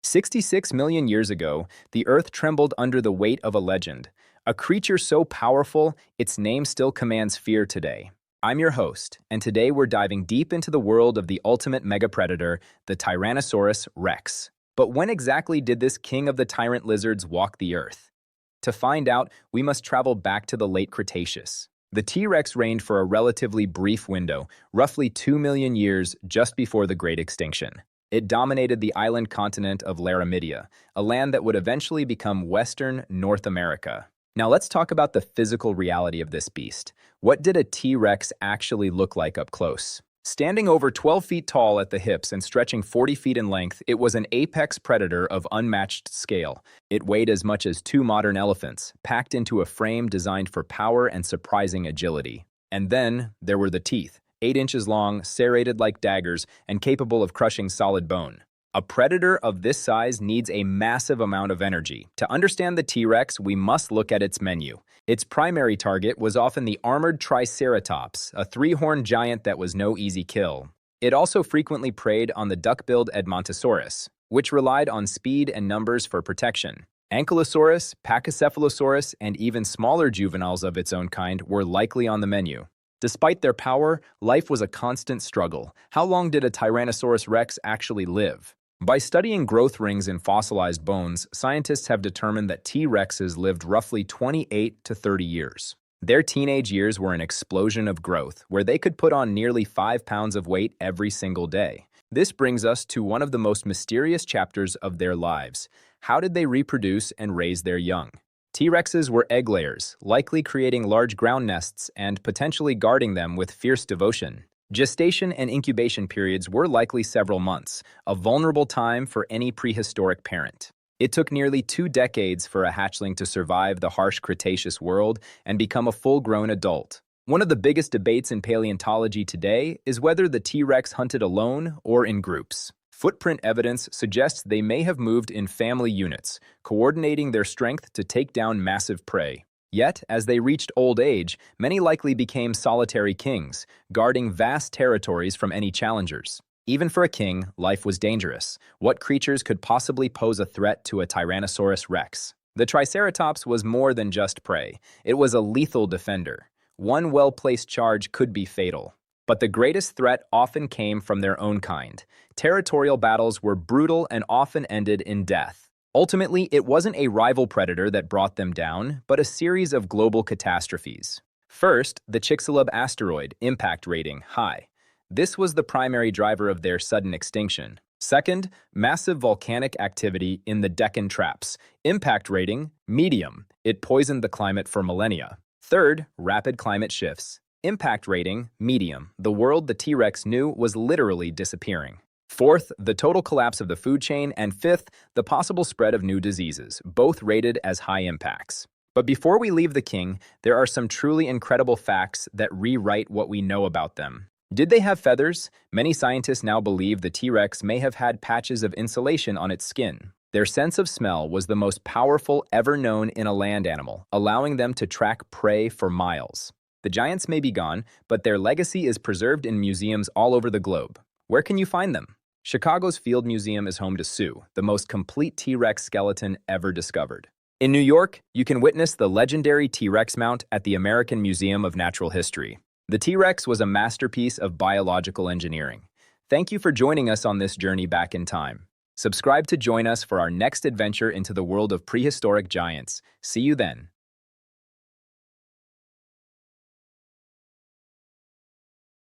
66 million years ago, the Earth trembled under the weight of a legend, a creature so powerful, its name still commands fear today. I'm your host, and today we're diving deep into the world of the ultimate megapredator, the Tyrannosaurus Rex. But when exactly did this king of the tyrant lizards walk the Earth? To find out, we must travel back to the late Cretaceous. The T-Rex reigned for a relatively brief window, roughly 2 million years just before the Great Extinction. It dominated the island continent of Laramidia, a land that would eventually become Western North America. Now let's talk about the physical reality of this beast. What did a T-Rex actually look like up close? Standing over 12 feet tall at the hips and stretching 40 feet in length, it was an apex predator of unmatched scale. It weighed as much as 2 modern elephants, packed into a frame designed for power and surprising agility. And then there were the teeth, 8 inches long, serrated like daggers, and capable of crushing solid bone. A predator of this size needs a massive amount of energy. To understand the T-Rex, we must look at its menu. Its primary target was often the armored Triceratops, a 3-horned giant that was no easy kill. It also frequently preyed on the duck-billed Edmontosaurus, which relied on speed and numbers for protection. Ankylosaurus, Pachycephalosaurus, and even smaller juveniles of its own kind were likely on the menu. Despite their power, life was a constant struggle. How long did a Tyrannosaurus Rex actually live? By studying growth rings in fossilized bones, scientists have determined that T-Rexes lived roughly 28 to 30 years. Their teenage years were an explosion of growth, where they could put on nearly 5 pounds of weight every single day. This brings us to one of the most mysterious chapters of their lives. How did they reproduce and raise their young? T-Rexes were egg layers, likely creating large ground nests and potentially guarding them with fierce devotion. Gestation and incubation periods were likely several months, a vulnerable time for any prehistoric parent. It took nearly 2 decades for a hatchling to survive the harsh Cretaceous world and become a full-grown adult. One of the biggest debates in paleontology today is whether the T-Rex hunted alone or in groups. Footprint evidence suggests they may have moved in family units, coordinating their strength to take down massive prey. Yet, as they reached old age, many likely became solitary kings, guarding vast territories from any challengers. Even for a king, life was dangerous. What creatures could possibly pose a threat to a Tyrannosaurus Rex? The Triceratops was more than just prey. It was a lethal defender. One well-placed charge could be fatal. But the greatest threat often came from their own kind. Territorial battles were brutal and often ended in death. Ultimately, it wasn't a rival predator that brought them down, but a series of global catastrophes. First, the Chicxulub asteroid, impact rating high. This was the primary driver of their sudden extinction. Second, massive volcanic activity in the Deccan Traps, impact rating medium. It poisoned the climate for millennia. Third, rapid climate shifts. Impact rating medium. The world the T-Rex knew was literally disappearing. Fourth, the total collapse of the food chain, and fifth, the possible spread of new diseases, both rated as high impacts. But before we leave the king, there are some truly incredible facts that rewrite what we know about them. Did they have feathers? Many scientists now believe the T-Rex may have had patches of insulation on its skin. Their sense of smell was the most powerful ever known in a land animal, allowing them to track prey for miles. The giants may be gone, but their legacy is preserved in museums all over the globe. Where can you find them? Chicago's Field Museum is home to Sue, the most complete T-Rex skeleton ever discovered. In New York, you can witness the legendary T-Rex mount at the American Museum of Natural History. The T-Rex was a masterpiece of biological engineering. Thank you for joining us on this journey back in time. Subscribe to join us for our next adventure into the world of prehistoric giants. See you then.